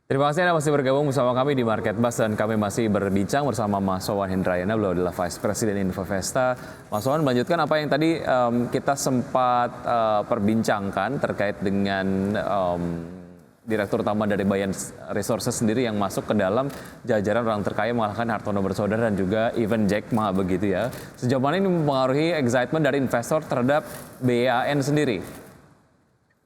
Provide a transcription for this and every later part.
Terima kasih Anda masih bergabung bersama kami di Market Bus dan kami masih berbincang bersama Mas Wawan Hendrayana, beliau adalah Vice President Infovesta. Mas Wawan melanjutkan apa yang tadi kita sempat perbincangkan terkait dengan Direktur Utama dari Bayan Resources sendiri yang masuk ke dalam jajaran orang terkaya mengalahkan Hartono Bersaudara dan juga even Jack Ma begitu ya. Sejauh mana ini mempengaruhi excitement dari investor terhadap BAN sendiri?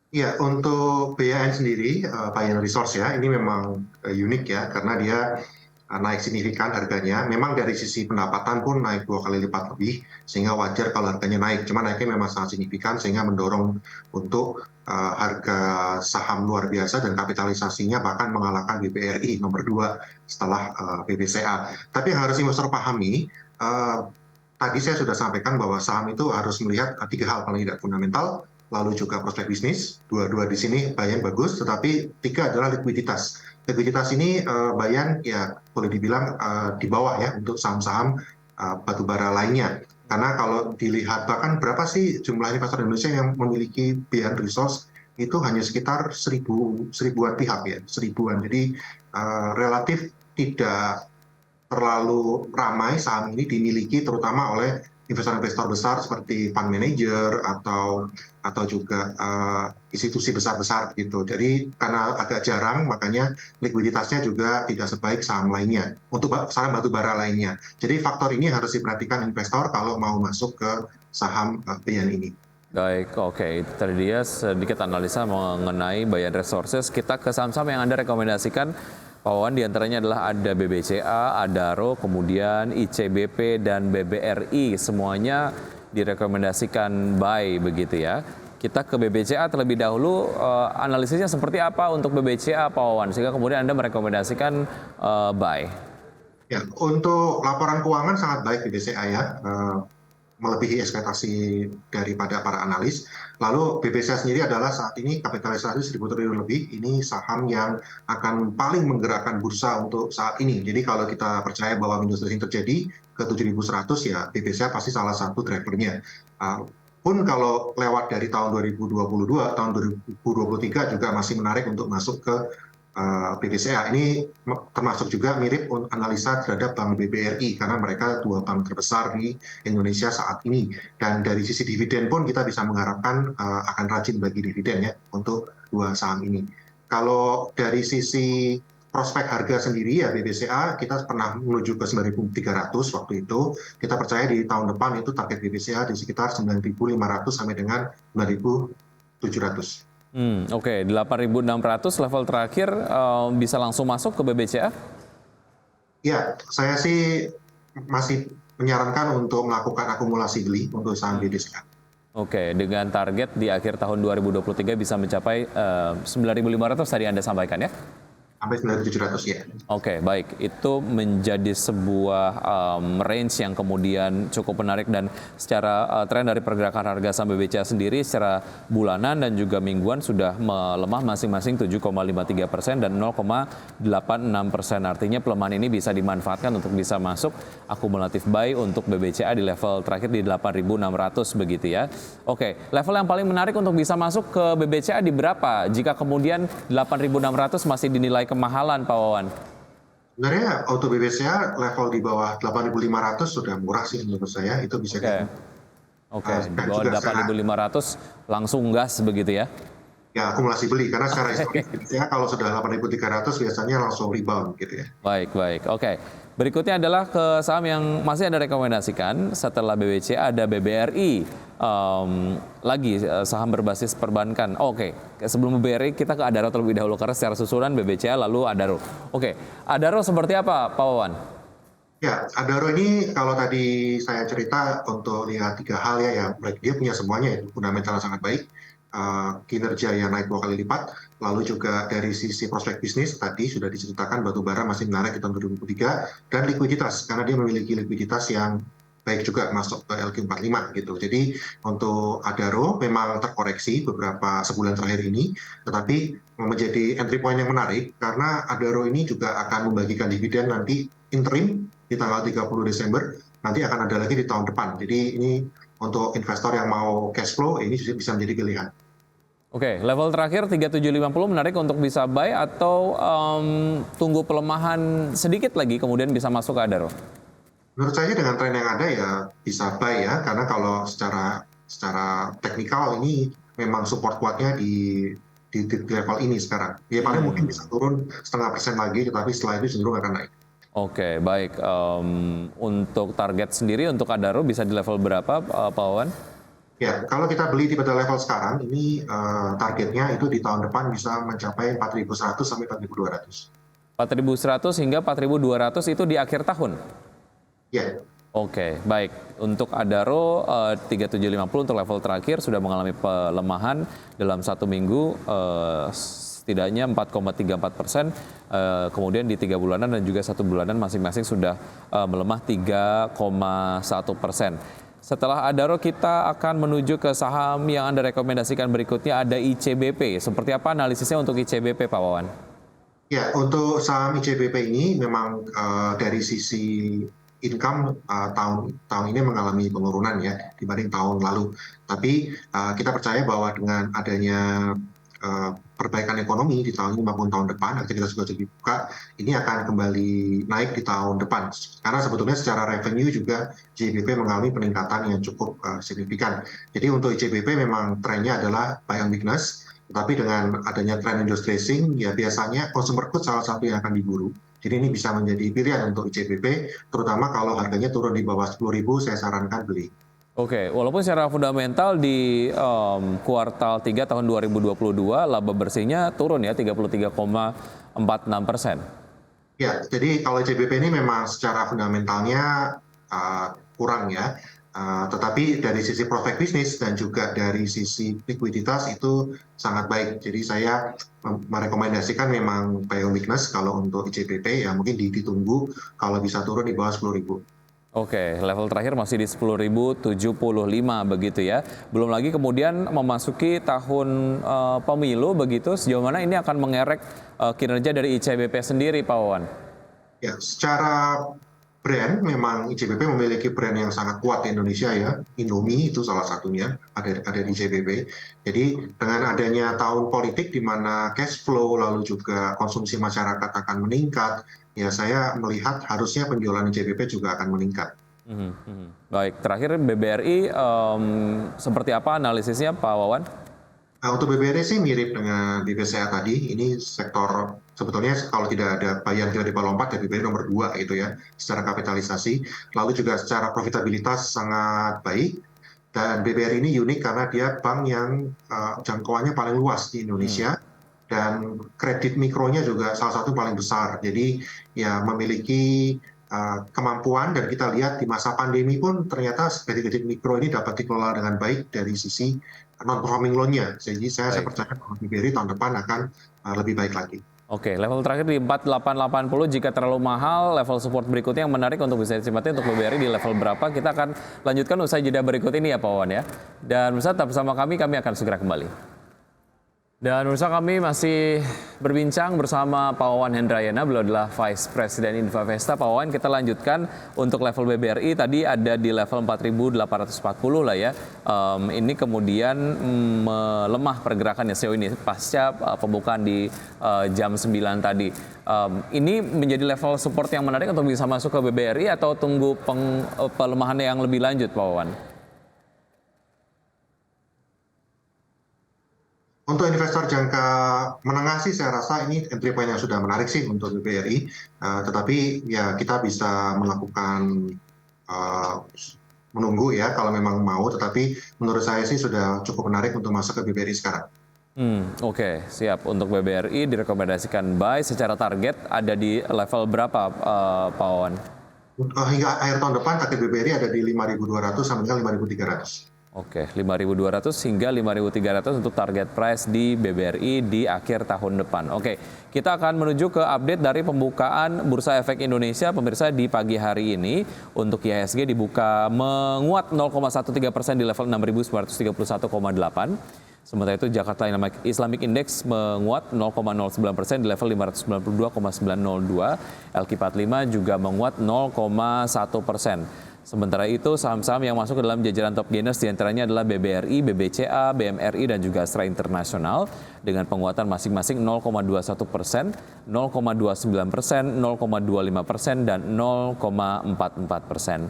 Iya, untuk BAN sendiri, Bayan Resource ya, ini memang unik ya, karena dia naik signifikan harganya. Memang dari sisi pendapatan pun naik 2 kali lipat lebih, sehingga wajar kalau harganya naik. Cuma naiknya memang sangat signifikan, sehingga mendorong untuk harga saham luar biasa dan kapitalisasinya bahkan mengalahkan BBRI nomor 2 setelah BBCA. Tapi yang harus investor pahami, tadi saya sudah sampaikan bahwa saham itu harus melihat 3 hal paling tidak fundamental, lalu juga prospek bisnis. Dua-dua di sini Bayan bagus, tetapi 3 adalah likuiditas. Likuiditas ini Bayan ya boleh dibilang di bawah ya untuk saham-saham batubara lainnya. Karena kalau dilihat bahkan berapa sih jumlah investor Indonesia yang memiliki Bayan Resource itu hanya sekitar seribuan pihak ya, seribuan. Jadi relatif tidak terlalu ramai saham ini dimiliki terutama oleh investor-investor besar seperti fund manager atau juga institusi besar-besar gitu. Jadi karena agak jarang, makanya likuiditasnya juga tidak sebaik saham lainnya untuk saham batubara lainnya. Jadi faktor ini harus diperhatikan investor kalau mau masuk ke saham BIAN ini. Baik, oke. Itu tadi dia sedikit analisa mengenai Bayan Resources. Kita ke saham-saham yang Anda rekomendasikan, Pak Wawan, diantaranya adalah ada BBCA, Adaro, kemudian ICBP, dan BBRI. Semuanya direkomendasikan buy begitu ya. Kita ke BBCA terlebih dahulu, analisisnya seperti apa untuk BBCA, Pak Wawan? Sehingga kemudian Anda merekomendasikan buy. Ya, untuk laporan keuangan sangat baik di BCA ya. Melebihi ekspektasi daripada para analis. Lalu BBCA sendiri adalah saat ini kapitalisasi 1.000 triliun lebih. Ini saham yang akan paling menggerakkan bursa untuk saat ini. Jadi kalau kita percaya bahwa Windows dressing terjadi ke 7.100 ya BBCA pasti salah satu drivernya. Pun kalau lewat dari tahun 2022, tahun 2023 juga masih menarik untuk masuk ke BBCA. Ini termasuk juga mirip analisa terhadap Bank BBRI karena mereka 2 bank terbesar di Indonesia saat ini. Dan dari sisi dividen pun kita bisa mengharapkan akan rajin bagi dividen ya untuk 2 saham ini. Kalau dari sisi prospek harga sendiri ya BBCA kita pernah menuju ke 9.300 waktu itu. Kita percaya di tahun depan itu target BBCA di sekitar 9.500 sampai dengan 9.700. Oke, 8.600 level terakhir bisa langsung masuk ke BBCA? Ya, saya sih masih menyarankan untuk melakukan akumulasi beli untuk saham BDCA. Oke, dengan target di akhir tahun 2023 bisa mencapai 9.500 tadi Anda sampaikan ya? Sampai 9.700 ya. Oke, baik. Itu menjadi sebuah range yang kemudian cukup menarik dan secara tren dari pergerakan harga saham BBCA sendiri secara bulanan dan juga mingguan sudah melemah masing-masing 7,53% dan 0,86%. Artinya pelemahan ini bisa dimanfaatkan untuk bisa masuk akumulatif buy untuk BBCA di level terakhir di 8.600 begitu ya. Oke, level yang paling menarik untuk bisa masuk ke BBCA di berapa? Jika kemudian 8.600 masih dinilai kemahalan, Pak Wawan? Sebenarnya auto BBCA level di bawah 8.500 sudah murah sih menurut saya. Itu bisa Oke, di bawah 8.500 langsung gas begitu ya? Ya, akumulasi beli karena secara historis BBCA kalau sudah 8.300 biasanya langsung rebound gitu ya. Baik, baik. Oke. Berikutnya adalah ke saham yang masih Anda rekomendasikan. Setelah BBCA ada BBRI. Lagi saham berbasis perbankan. Oke. Sebelum BBRI kita ke Adaro terlebih dahulu karena secara susunan BBCA lalu Adaro. Oke. Adaro seperti apa, Pak Wawan? Ya, Adaro ini kalau tadi saya cerita untuk lihat 3 hal ya, yang dia punya semuanya itu fundamental sangat baik, kinerja yang naik 2 kali lipat, lalu juga dari sisi prospek bisnis tadi sudah diceritakan batubara masih menarik di tahun 2023 dan likuiditas karena dia memiliki likuiditas yang baik juga masuk ke LQ45 gitu. Jadi untuk Adaro memang terkoreksi beberapa sebulan terakhir ini, tetapi menjadi entry point yang menarik karena Adaro ini juga akan membagikan dividen nanti interim di tanggal 30 Desember, nanti akan ada lagi di tahun depan. Jadi ini untuk investor yang mau cash flow, ini bisa menjadi pilihan. Oke, level terakhir 3750 menarik untuk bisa buy atau tunggu pelemahan sedikit lagi kemudian bisa masuk ke Adaro? Menurut saya dengan tren yang ada ya bisa buy ya, karena kalau secara teknikal ini memang support kuatnya di level ini sekarang. Ya paling mungkin bisa turun 0,5% lagi, tetapi setelah itu cenderung akan naik. Oke, baik. Untuk target sendiri untuk Adaro bisa di level berapa, Pak Wawan? Ya, kalau kita beli di pada level sekarang, ini targetnya itu di tahun depan bisa mencapai 4.100 sampai 4.200. 4.100 hingga 4.200 itu di akhir tahun? Ya, Oke, baik. Untuk Adaro 3750 untuk level terakhir sudah mengalami pelemahan dalam 1 minggu setidaknya 4,34%. Kemudian di 3 bulanan dan juga 1 bulanan masing-masing sudah melemah 3,1%. Setelah Adaro kita akan menuju ke saham yang Anda rekomendasikan berikutnya, ada ICBP. Seperti apa analisisnya untuk ICBP, Pak Wawan? ya, untuk saham ICBP ini memang dari sisi income tahun ini mengalami penurunan ya dibanding tahun lalu. Tapi kita percaya bahwa dengan adanya perbaikan ekonomi di tahun ini maupun tahun depan, aktivitas juga dibuka, ini akan kembali naik di tahun depan. Karena sebetulnya secara revenue juga ICBP mengalami peningkatan yang cukup signifikan. Jadi untuk ICBP memang trennya adalah buy on weakness, tetapi dengan adanya tren industrializing, ya biasanya consumer goods salah satu yang akan diburu. Jadi ini bisa menjadi pilihan untuk ICBP, terutama kalau harganya turun di bawah 10.000, saya sarankan beli. Oke, walaupun secara fundamental di kuartal 3 tahun 2022 laba bersihnya turun ya 33,46%. Ya, jadi kalau ICBP ini memang secara fundamentalnya kurang ya, tetapi dari sisi prospek bisnis dan juga dari sisi likuiditas itu sangat baik. Jadi saya merekomendasikan memang buy on weakness kalau untuk ICBP ya mungkin ditunggu kalau bisa turun di bawah 10.000. Oke, level terakhir masih di 10.075 begitu ya. Belum lagi kemudian memasuki tahun pemilu begitu, sejauh mana ini akan mengerek kinerja dari ICBP sendiri, Pak Wawan? Ya, secara brand memang ICBP memiliki brand yang sangat kuat di Indonesia ya. Indomie itu salah satunya ada di ICBP. Jadi dengan adanya tahun politik di mana cash flow lalu juga konsumsi masyarakat akan meningkat, ya saya melihat harusnya penjualan ICBP juga akan meningkat. Baik, terakhir BBRI seperti apa analisisnya, Pak Wawan? Nah, untuk BBRI sih mirip dengan BBCA tadi. Ini sektor sebetulnya kalau tidak ada bayan tidak lompat ya BBRI nomor 2 gitu ya secara kapitalisasi. Lalu juga secara profitabilitas sangat baik. Dan BBRI ini unik karena dia bank yang jangkauannya paling luas di Indonesia. Dan kredit mikronya juga salah satu paling besar. Jadi ya memiliki kemampuan, dan kita lihat di masa pandemi pun ternyata kredit mikro ini dapat dikelola dengan baik dari sisi non-performing loan-nya. Jadi saya percaya bahwa BBRI tahun depan akan lebih baik lagi. Oke, level terakhir di 4880 jika terlalu mahal, level support berikutnya yang menarik untuk bisa dinikmati untuk BBRI di level berapa? Kita akan lanjutkan usai jeda berikut ini ya Pak Wawan ya. Dan pemirsa tetap bersama kami akan segera kembali. Dan pemirsa kami masih berbincang bersama Pak Wawan Hendrayana, beliau adalah Vice President Invavesta. Pak Wawan, kita lanjutkan untuk level BBRI tadi ada di level 4.840 lah ya. Ini kemudian melemah pergerakannya sejauh ini pasca pembukaan di jam 9 tadi. Ini menjadi level support yang menarik untuk bisa masuk ke BBRI atau tunggu pelemahan yang lebih lanjut, Pak Wawan? Untuk investor jangka menengah sih saya rasa ini entry point yang sudah menarik sih untuk BBRI. Tetapi ya kita bisa melakukan menunggu ya kalau memang mau. Tetapi menurut saya sih sudah cukup menarik untuk masuk ke BBRI sekarang. Oke, siap. Untuk BBRI direkomendasikan buy secara target ada di level berapa, Pak Wawan? Hingga akhir tahun depan target BBRI ada di 5.200 sampai 5.300. Oke, 5.200 hingga 5.300 untuk target price di BBRI di akhir tahun depan. Oke, kita akan menuju ke update dari pembukaan Bursa Efek Indonesia. Pemirsa, di pagi hari ini untuk IHSG dibuka menguat 0,13% di level 6.931,8. Sementara itu Jakarta Islamic Index menguat 0,09% di level 592,902. LQ45 juga menguat 0,1%. Sementara itu, saham-saham yang masuk ke dalam jajaran top gainers diantaranya adalah BBRI, BBCA, BMRI, dan juga Astra International dengan penguatan masing-masing 0,21%, 0,29%, 0,25%, dan 0,44%.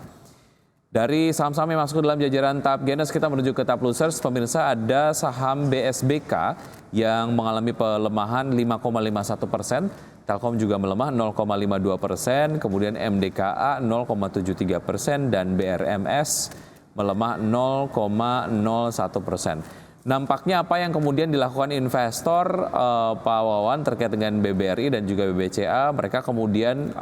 Dari saham-saham yang masuk ke dalam jajaran top gainers, kita menuju ke top losers. Pemirsa, ada saham BSBK yang mengalami pelemahan 5,51%, Telkom juga melemah 0,52%, kemudian MDKA 0,73%, dan BRMS melemah 0,01%. Nampaknya apa yang kemudian dilakukan investor, Pak Wawan, terkait dengan BBRI dan juga BBCA, mereka kemudian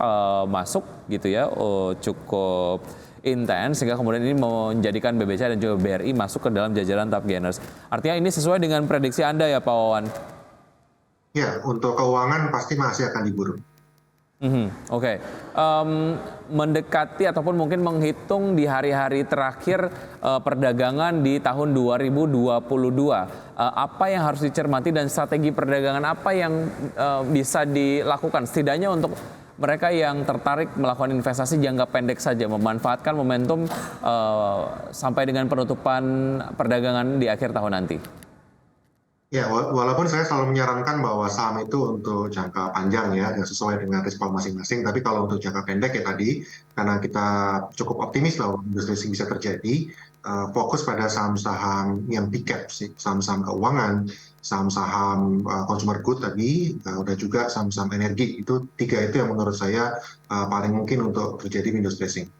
masuk gitu ya, cukup intens sehingga kemudian ini menjadikan BBCA dan juga BRI masuk ke dalam jajaran top gainers. Artinya ini sesuai dengan prediksi Anda ya Pak Wawan? Ya, untuk keuangan pasti masih akan diburu. Oke. Mendekati ataupun mungkin menghitung di hari-hari terakhir perdagangan di tahun 2022, apa yang harus dicermati dan strategi perdagangan apa yang bisa dilakukan setidaknya untuk mereka yang tertarik melakukan investasi jangka pendek saja, memanfaatkan momentum sampai dengan penutupan perdagangan di akhir tahun nanti? Ya, walaupun saya selalu menyarankan bahwa saham itu untuk jangka panjang ya, yang sesuai dengan risiko masing-masing. Tapi kalau untuk jangka pendek ya tadi, karena kita cukup optimis bahwa industri bisa terjadi, fokus pada saham-saham yang big cap sih, saham-saham keuangan, saham-saham consumer good tadi, udah juga saham-saham energi. Itu tiga itu yang menurut saya paling mungkin untuk terjadi window dressing.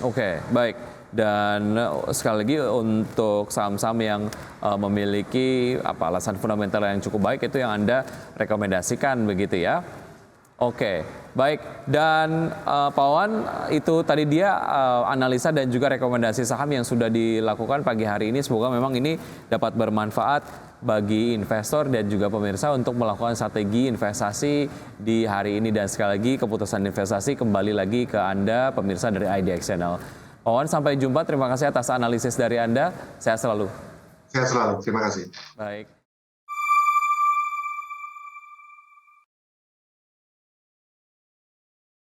Oke, baik. Dan sekali lagi untuk saham-saham yang memiliki alasan fundamental yang cukup baik itu yang Anda rekomendasikan begitu ya. Oke, baik. Dan Pak Wawan, itu tadi dia analisa dan juga rekomendasi saham yang sudah dilakukan pagi hari ini. Semoga memang ini dapat bermanfaat bagi investor dan juga pemirsa untuk melakukan strategi investasi di hari ini. Dan sekali lagi keputusan investasi kembali lagi ke Anda pemirsa dari IDX Channel. Pak Wawan, sampai jumpa. Terima kasih atas analisis dari Anda. Sehat selalu. Sehat selalu. Terima kasih. Baik.